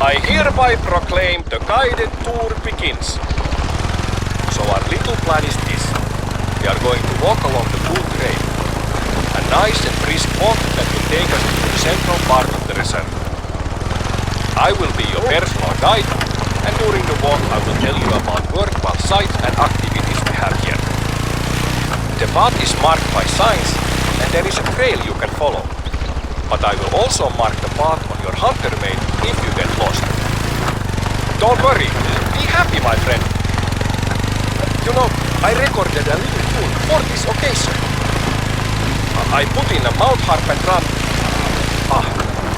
I hereby proclaim the guided tour begins. So our little plan is this. We are going to walk along the blue trail. A nice and brisk walk that will take us to the central part of the reserve. I will be your personal guide, and during the walk I will tell you about worthwhile sights and activities we have here. The path is marked by signs, and there is a trail you can follow. But I will also mark the path on your hunter mate if you get lost. Don't worry, be happy, my friend. You know, I recorded a little tune for this occasion. I put in a mouth harp and drum.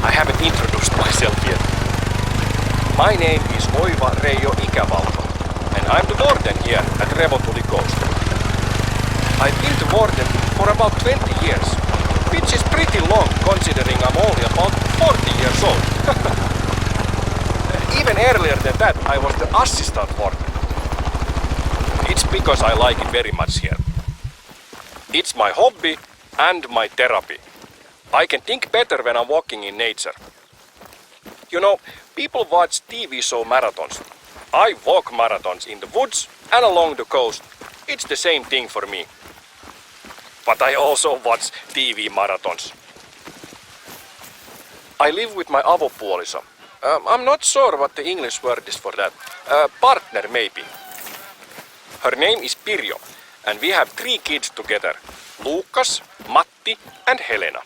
I haven't introduced myself yet. My name is Oiva Reijo Ikävalko, and I'm the warden here at Videot Julki. I've been the warden for about 20 years. Which is pretty long considering I'm only about 40 years old. Even earlier than that, I was the assistant warden. It's because I like it very much here. It's my hobby and my therapy. I can think better when I'm walking in nature. You know, people watch TV show marathons. I walk marathons in the woods and along the coast. It's the same thing for me. But I also watch TV marathons. I live with my avopuoliso. I'm not sure what the English word is for that. Partner maybe. Her name is Pirjo, and we have 3 kids together. Lukas, Matti and Helena.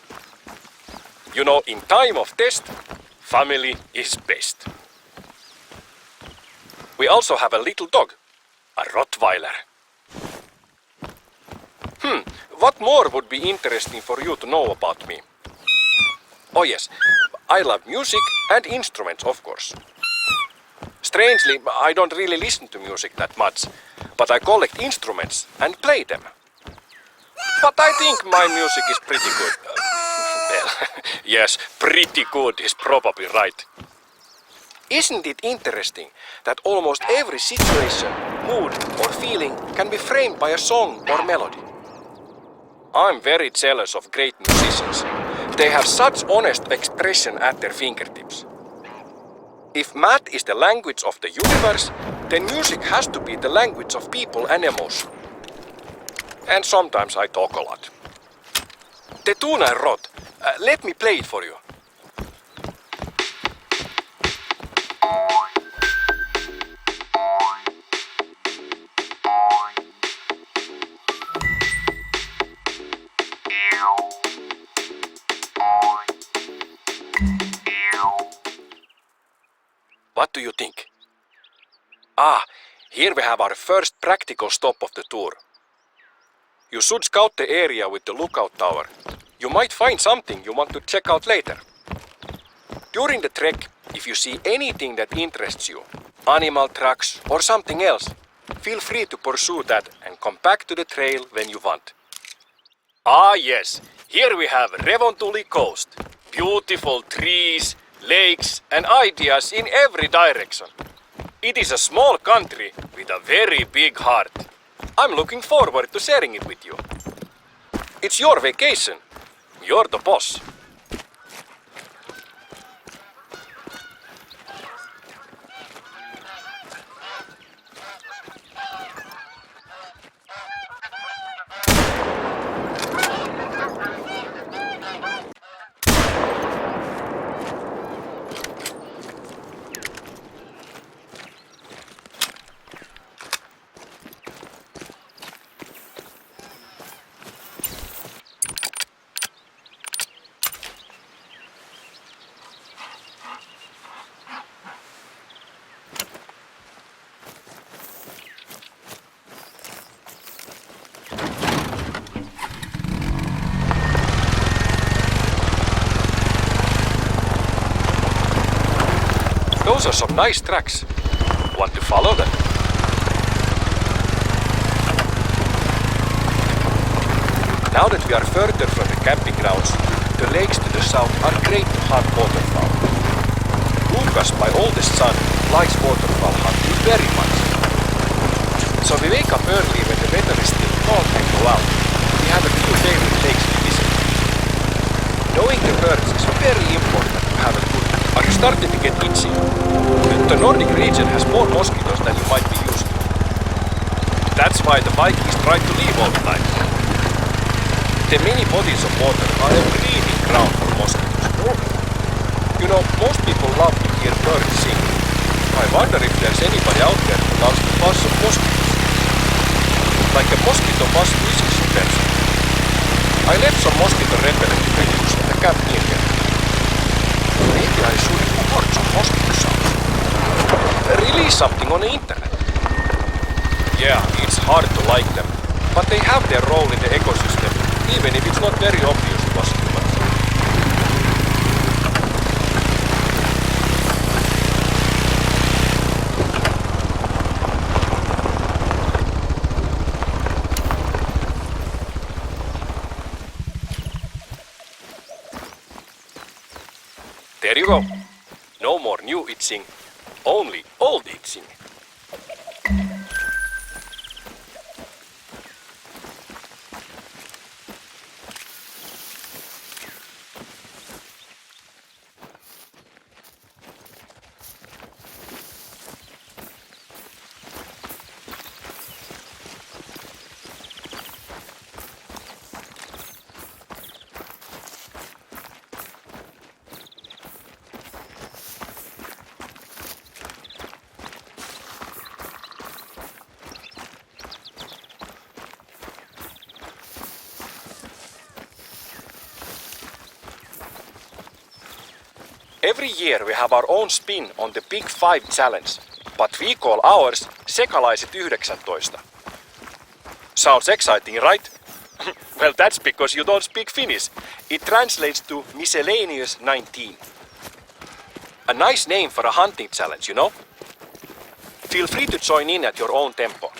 You know, in time of test, family is best. We also have a little dog, a Rottweiler. What more would be interesting for you to know about me? Oh yes, I love music and instruments, of course. Strangely, I don't really listen to music that much, but I collect instruments and play them. But I think my music is pretty good. Well, yes, pretty good is probably right. Isn't it interesting that almost every situation, mood or feeling can be framed by a song or melody? I'm very jealous of great musicians. They have such honest expression at their fingertips. If math is the language of the universe, then music has to be the language of people and emotion. And sometimes I talk a lot. The tune I wrote, let me play it for you. What do you think? Here we have our first practical stop of the tour. You should scout the area with the lookout tower. You might find something you want to check out later. During the trek, if you see anything that interests you, animal tracks or something else, feel free to pursue that and come back to the trail when you want. Yes, here we have Videot Julki coast. Beautiful trees, lakes and ideas in every direction. It is a small country with a very big heart. I'm looking forward to sharing it with you. It's your vacation. You're the boss. also some nice tracks. Want to follow them? Now that we are further from the camping grounds, the lakes to the south are great to hunt waterfowl. Lucas, my oldest son, likes waterfowl hunting very much. So we wake up early when the weather is still cold and go out. We have a few favorite lakes to visit. Knowing the birds is very important to have a good. Are you starting to get itchy? The Nordic region has more mosquitoes than you might be used to. That's why the Vikings try to leave all the time. The many bodies of water are a breeding ground for mosquitoes. You know, most people love to hear birds sing. I wonder if there's anybody out there who loves the buzz of mosquitoes. Like a mosquito buzz music person. I left some mosquito repellent videos at the camp near here. Maybe I should record some mosquito sounds. Release something on the internet. Yeah, it's hard to like them, but they have their role in the ecosystem, even if it's not very obvious to us humans. There you go. No more new itching, only old itching. Every year we have our own spin on the Big 5 challenge, but we call ours Sekalaiset 19. Sounds exciting, right? Well, that's because you don't speak Finnish. It translates to Miscellaneous 19. A nice name for a hunting challenge, you know? Feel free to join in at your own tempo.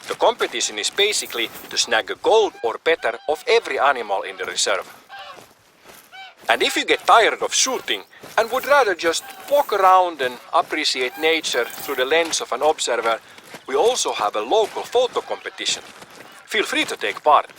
The competition is basically to snag a gold or better of every animal in the reserve. And if you get tired of shooting and would rather just walk around and appreciate nature through the lens of an observer, we also have a local photo competition. Feel free to take part.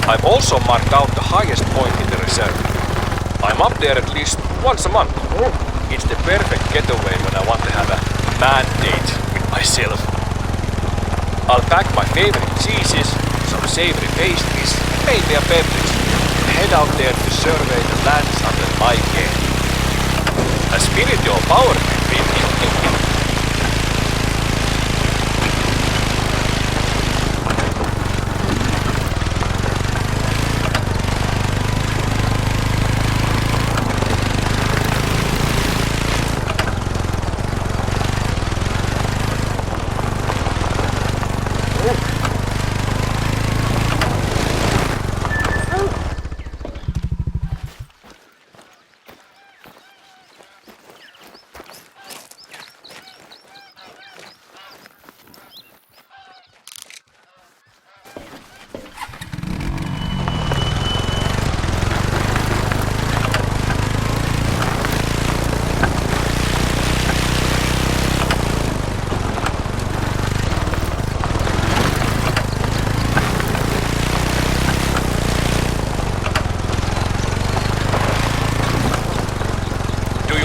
I've also marked out the highest point in the reserve. I'm up there at least once a month. It's the perfect getaway when I want to have a man date with myself. I'll pack my favorite cheeses, some savory pastries, maybe a beverage, and head out there to survey the lands under my care. A spiritual power trip in.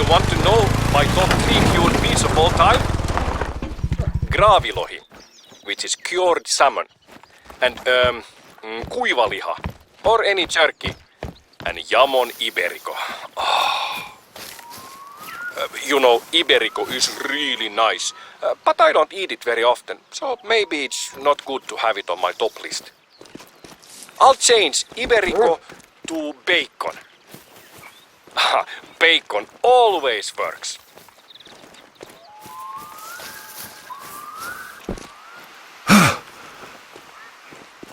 Want to know my top 3 cured meats of all time? Graavilohi, which is cured salmon, and kuivaliha, or any jerky, and jamon iberico. You know, iberico is really nice, but I don't eat it very often, so maybe it's not good to have it on my top list. I'll change iberico to bacon. Bacon always works.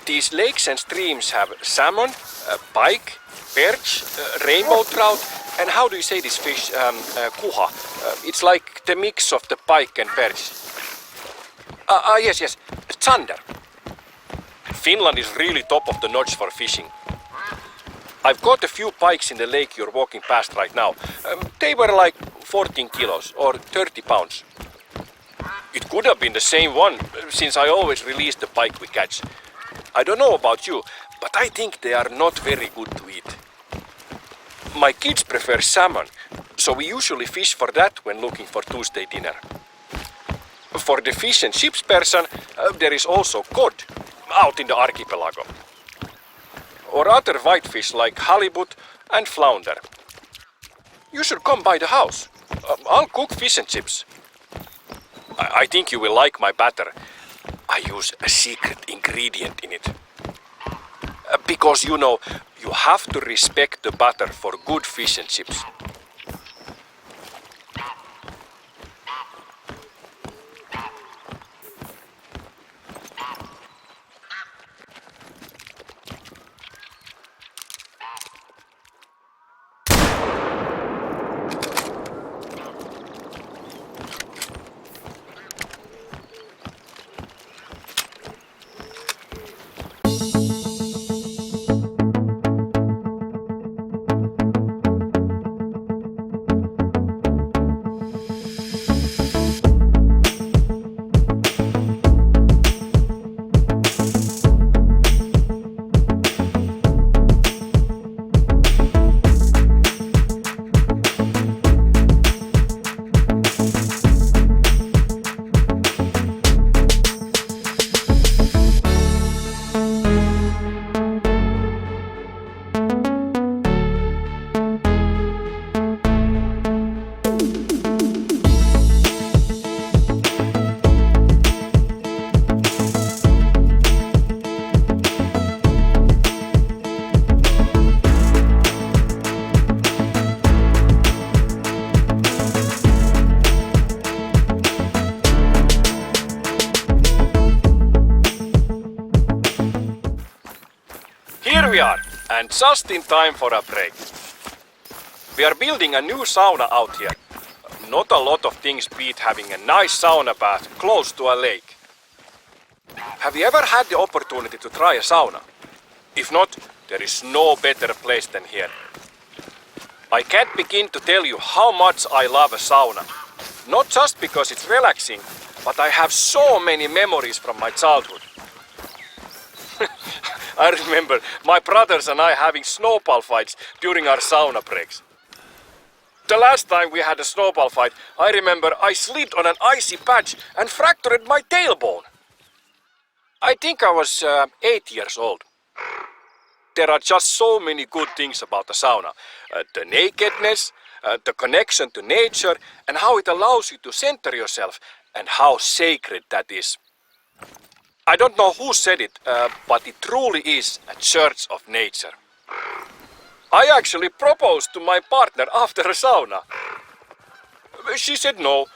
These lakes and streams have salmon, pike, perch, rainbow trout, and how do you say this fish? Kuha. It's like the mix of the pike and perch. Yes, zander. Finland is really top of the notch for fishing. I've caught a few pikes in the lake you're walking past right now. They were like 14 kilos or 30 pounds. It could have been the same one, since I always release the pike we catch. I don't know about you, but I think they are not very good to eat. My kids prefer salmon, so we usually fish for that when looking for Tuesday dinner. For the fish and chips person, there is also cod, out in the archipelago. Or other whitefish like halibut and flounder. You should come by the house. I'll cook fish and chips. I think you will like my batter. I use a secret ingredient in it. Because you know, you have to respect the batter for good fish and chips. Here we are, and just in time for a break. We are building a new sauna out here. Not a lot of things beat having a nice sauna bath close to a lake. Have you ever had the opportunity to try a sauna? If not, there is no better place than here. I can't begin to tell you how much I love a sauna. Not just because it's relaxing, but I have so many memories from my childhood. I remember my brothers and I having snowball fights during our sauna breaks. The last time we had a snowball fight, I remember I slid on an icy patch and fractured my tailbone. I think I was 8 years old. There are just so many good things about the sauna. The nakedness, the connection to nature, and how it allows you to center yourself, and how sacred that is. I don't know who said it, but it truly is a church of nature. I actually proposed to my partner after a sauna. She said no,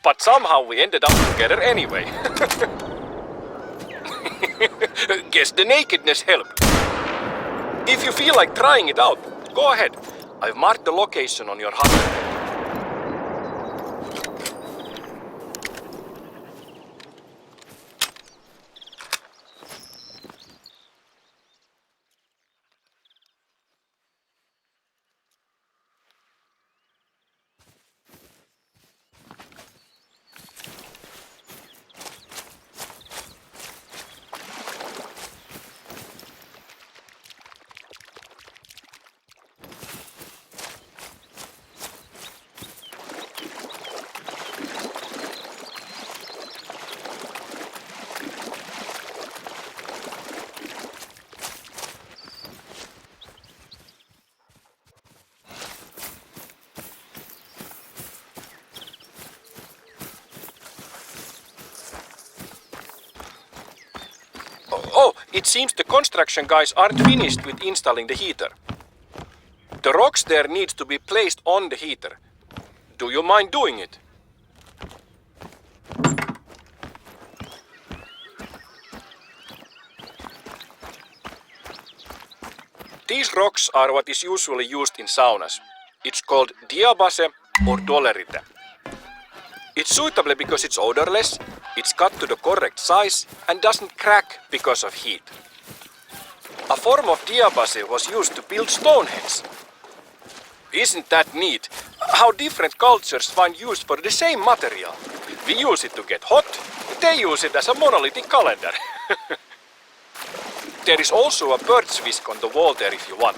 but somehow we ended up together anyway. Guess the nakedness helped. If you feel like trying it out, go ahead. I've marked the location on your hut. Oh, it seems the construction guys aren't finished with installing the heater. The rocks there needs to be placed on the heater. Do you mind doing it? These rocks are what is usually used in saunas. It's called diabase or dolerite. It's suitable because it's odorless, it's cut to the correct size and doesn't crack because of heat. A form of diabase was used to build Stonehenge. Isn't that neat? How different cultures find use for the same material. We use it to get hot, they use it as a monolithic calendar. There is also a bird's whisk on the wall there if you want.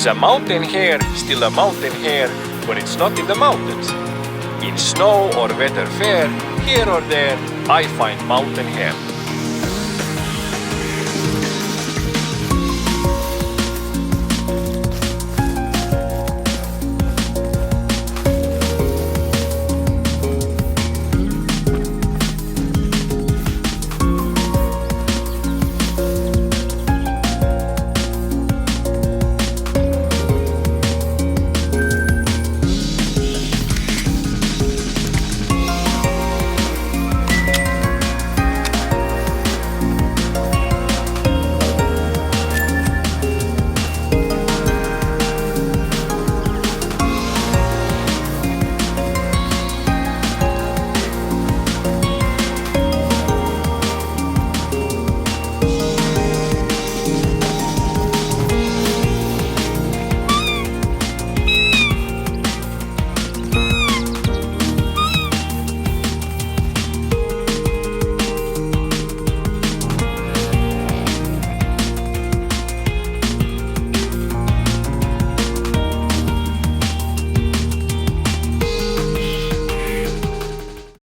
Is a mountain hare still a mountain hare when it's not in the mountains? In snow or weather fair, here or there, I find mountain hare.